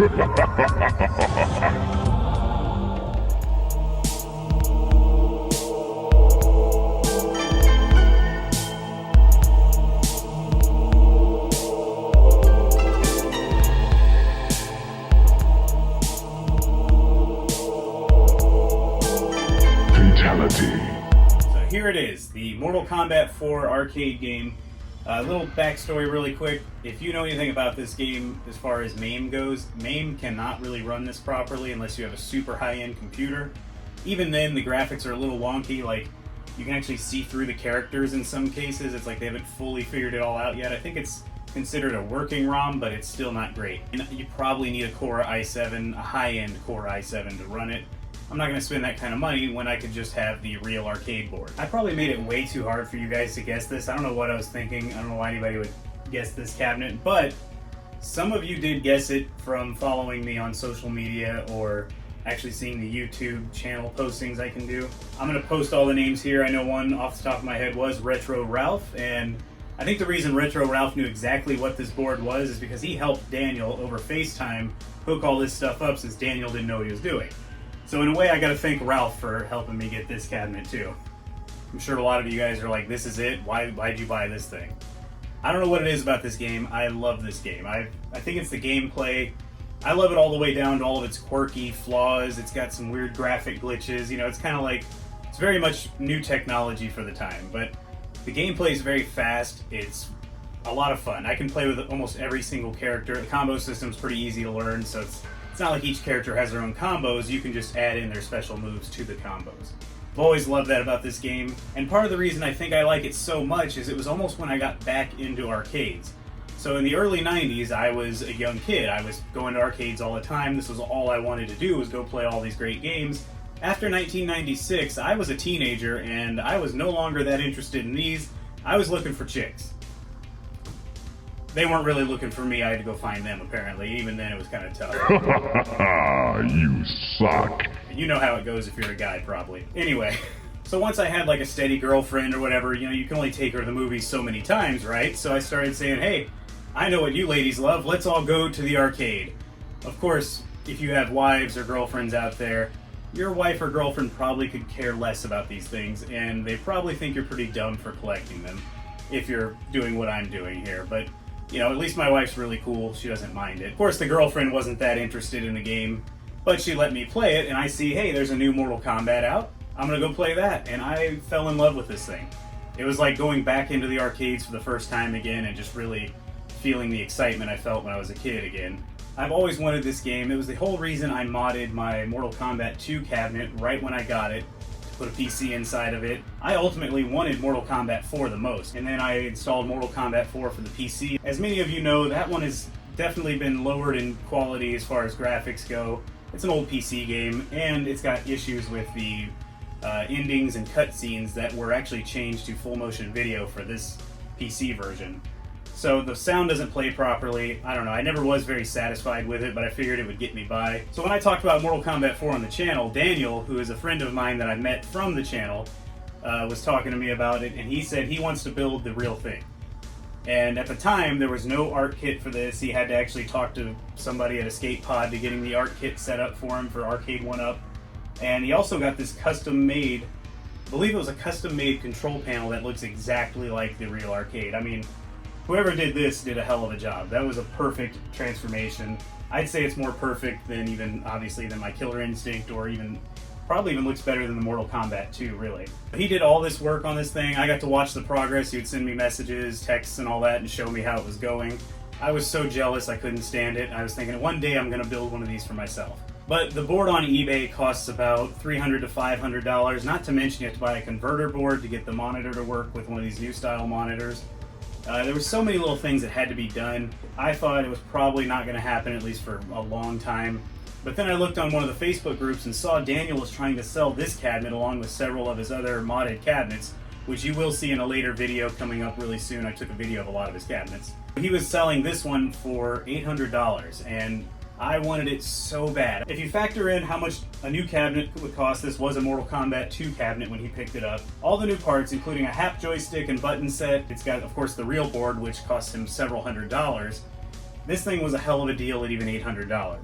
So here it is, the Mortal Kombat 4 arcade game. A little backstory really quick. If you know anything about this game as far as MAME goes, MAME cannot really run this properly unless you have a super high-end computer. Even then, the graphics are a little wonky. Like, you can actually see through the characters in some cases. It's like they haven't fully figured it all out yet. I think it's considered a working ROM, but it's still not great. And you probably need a Core i7, a high-end Core i7 to run it. I'm not going to spend that kind of money when I could just have the real arcade board. I probably made it way too hard for you guys to guess this. I don't know what I was thinking. I don't know why anybody would guess this cabinet, but some of you did guess it from following me on social media or actually seeing the YouTube channel postings I can do. I'm going to post all the names here. I know one off the top of my head was Retro Ralph, and I think the reason Retro Ralph knew exactly what this board was is because he helped Daniel over FaceTime hook all this stuff up since Daniel didn't know what he was doing. So in a way, I gotta thank Ralph for helping me get this cabinet too. I'm sure a lot of you guys are like, this is it? Why'd you buy this thing? I don't know what it is about this game. I love this game. I think it's the gameplay. I love it all the way down to all of its quirky flaws. It's got some weird graphic glitches. You know, it's kind of like, it's very much new technology for the time. But the gameplay is very fast. It's a lot of fun. I can play with almost every single character. The combo system's pretty easy to learn, so it's not like each character has their own combos. You can just add in their special moves to the combos. I've always loved that about this game, and part of the reason I think I like it so much is it was almost when I got back into arcades. So in the early 90s, I was a young kid. I was going to arcades all the time. This was all I wanted to do, was go play all these great games. After 1996, I was a teenager, and I was no longer that interested in these. I was looking for chicks. They weren't really looking for me. I had to go find them, apparently. Even then, it was kind of tough. You suck. You know how it goes if you're a guy, probably. Anyway, so once I had like a steady girlfriend or whatever, you know, you can only take her to the movies so many times, right? So I started saying, hey, I know what you ladies love. Let's all go to the arcade. Of course, if you have wives or girlfriends out there, your wife or girlfriend probably could care less about these things, and they probably think you're pretty dumb for collecting them if you're doing what I'm doing here. But you know, at least my wife's really cool. She doesn't mind it. Of course, the girlfriend wasn't that interested in the game, but she let me play it, and I see, hey, there's a new Mortal Kombat out. I'm gonna go play that, and I fell in love with this thing. It was like going back into the arcades for the first time again and just really feeling the excitement I felt when I was a kid again. I've always wanted this game. It was the whole reason I modded my Mortal Kombat 2 cabinet right when I got it, put a PC inside of it. I ultimately wanted Mortal Kombat 4 the most, and then I installed Mortal Kombat 4 for the PC. As many of you know, that one has definitely been lowered in quality as far as graphics go. It's an old PC game, and it's got issues with the endings and cutscenes that were actually changed to full motion video for this PC version. So the sound doesn't play properly. I don't know, I never was very satisfied with it, but I figured it would get me by. So when I talked about Mortal Kombat 4 on the channel, Daniel, who is a friend of mine that I met from the channel, was talking to me about it, and he said he wants to build the real thing. And at the time, there was no art kit for this. He had to actually talk to somebody at Escape Pod to getting the art kit set up for him for Arcade1up. And he also got this custom-made, I believe it was a custom-made control panel that looks exactly like the real arcade. I mean, whoever did this did a hell of a job. That was a perfect transformation. I'd say it's more perfect than even, obviously, than my Killer Instinct, or even, probably even looks better than the Mortal Kombat 2, really. He did all this work on this thing. I got to watch the progress. He would send me messages, texts, and all that, and show me how it was going. I was so jealous I couldn't stand it. I was thinking, one day I'm going to build one of these for myself. But the board on eBay costs about $300 to $500, not to mention you have to buy a converter board to get the monitor to work with one of these new style monitors. There were so many little things that had to be done. I thought it was probably not going to happen, at least for a long time. But then I looked on one of the Facebook groups and saw Daniel was trying to sell this cabinet along with several of his other modded cabinets, which you will see in a later video coming up really soon. I took a video of a lot of his cabinets. He was selling this one for $800, and I wanted it so bad. If you factor in how much a new cabinet would cost, this was a Mortal Kombat 2 cabinet when he picked it up. All the new parts, including a hap joystick and button set. It's got, of course, the real board, which cost him several $100s. This thing was a hell of a deal at even $800.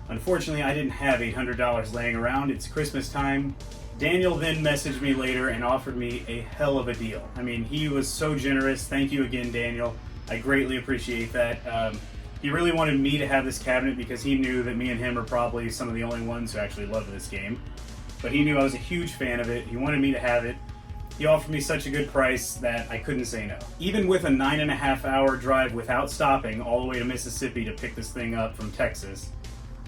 Unfortunately, I didn't have $800 laying around. It's Christmas time. Daniel then messaged me later and offered me a hell of a deal. I mean, he was so generous. Thank you again, Daniel. I greatly appreciate that. He really wanted me to have this cabinet because he knew that me and him are probably some of the only ones who actually love this game. But he knew I was a huge fan of it. He wanted me to have it. He offered me such a good price that I couldn't say no. Even with a 9.5-hour drive without stopping all the way to Mississippi to pick this thing up from Texas,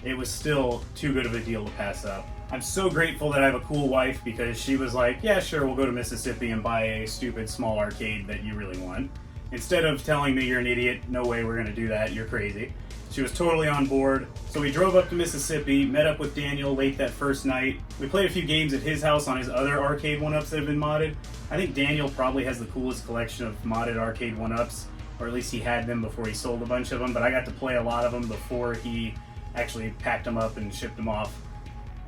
it was still too good of a deal to pass up. I'm so grateful that I have a cool wife because she was like, yeah, sure, we'll go to Mississippi and buy a stupid small arcade that you really want. Instead of telling me you're an idiot, no way we're gonna do that, you're crazy. She was totally on board. So we drove up to Mississippi, met up with Daniel late that first night. We played a few games at his house on his other Arcade1ups that have been modded. I think Daniel probably has the coolest collection of modded Arcade1ups, or at least he had them before he sold a bunch of them, but I got to play a lot of them before he actually packed them up and shipped them off.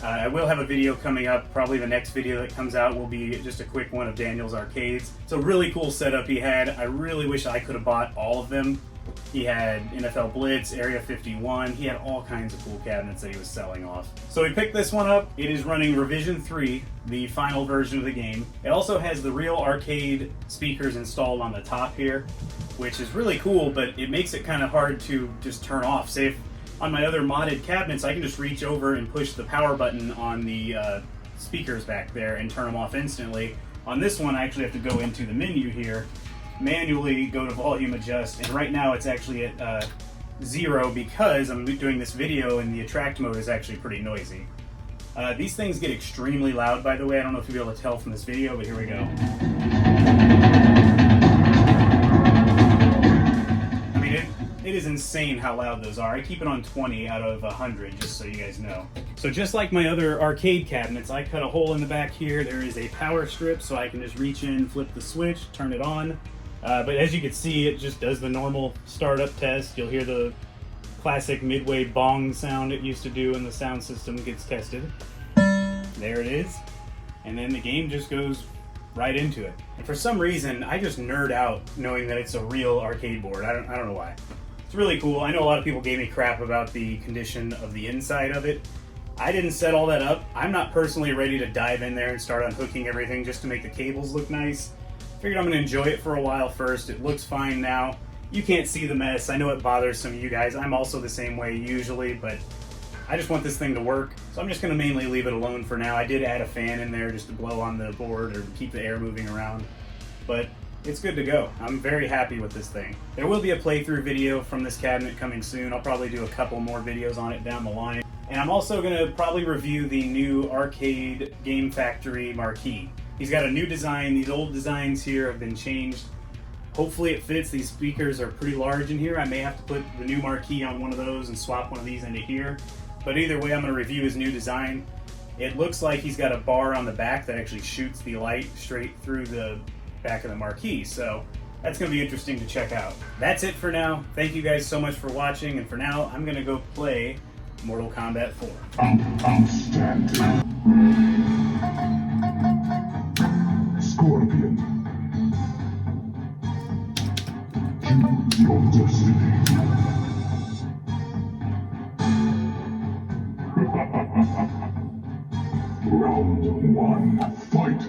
I will have a video coming up. Probably the next video that comes out will be just a quick one of Daniel's arcades. It's a really cool setup he had. I really wish I could have bought all of them. He had NFL Blitz, Area 51. He had all kinds of cool cabinets that he was selling off. So we picked this one up. It is running Revision 3, the final version of the game. It also has the real arcade speakers installed on the top here, which is really cool, but it makes it kind of hard to just turn off. Say if on my other modded cabinets, I can just reach over and push the power button on the speakers back there and turn them off instantly. On this one, I actually have to go into the menu here, manually go to volume adjust, and right now it's actually at 0 because I'm doing this video and the attract mode is actually pretty noisy. These things get extremely loud, by the way. I don't know if you'll be able to tell from this video, but here we go. It is insane how loud those are. I keep it on 20 out of 100, just so you guys know. So just like my other arcade cabinets, I cut a hole in the back here. There is a power strip, so I can just reach in, flip the switch, turn it on. But as you can see, it just does the normal startup test. You'll hear the classic Midway bong sound it used to do when the sound system gets tested. There it is. And then the game just goes right into it. And for some reason, I just nerd out knowing that it's a real arcade board. I don't know why. It's really cool. I know a lot of people gave me crap about the condition of the inside of it. I didn't set all that up. I'm not personally ready to dive in there and start unhooking everything just to make the cables look nice. Figured I'm gonna enjoy it for a while first. It looks fine now. You can't see the mess. I know it bothers some of you guys. I'm also the same way usually, but I just want this thing to work. So I'm just gonna mainly leave it alone for now. I did add a fan in there just to blow on the board or keep the air moving around, but it's good to go. I'm very happy with this thing. There will be a playthrough video from this cabinet coming soon. I'll probably do a couple more videos on it down the line. And I'm also gonna probably review the new Arcade Game Factory marquee. He's got a new design. These old designs here have been changed. Hopefully it fits. These speakers are pretty large in here. I may have to put the new marquee on one of those and swap one of these into here. But either way, I'm gonna review his new design. It looks like he's got a bar on the back that actually shoots the light straight through the back of the marquee, so that's going to be interesting to check out. That's it for now. Thank you guys so much for watching, and for now, I'm going to go play Mortal Kombat 4. Outstanding. Scorpion. Choose your destiny. Round 1, fight.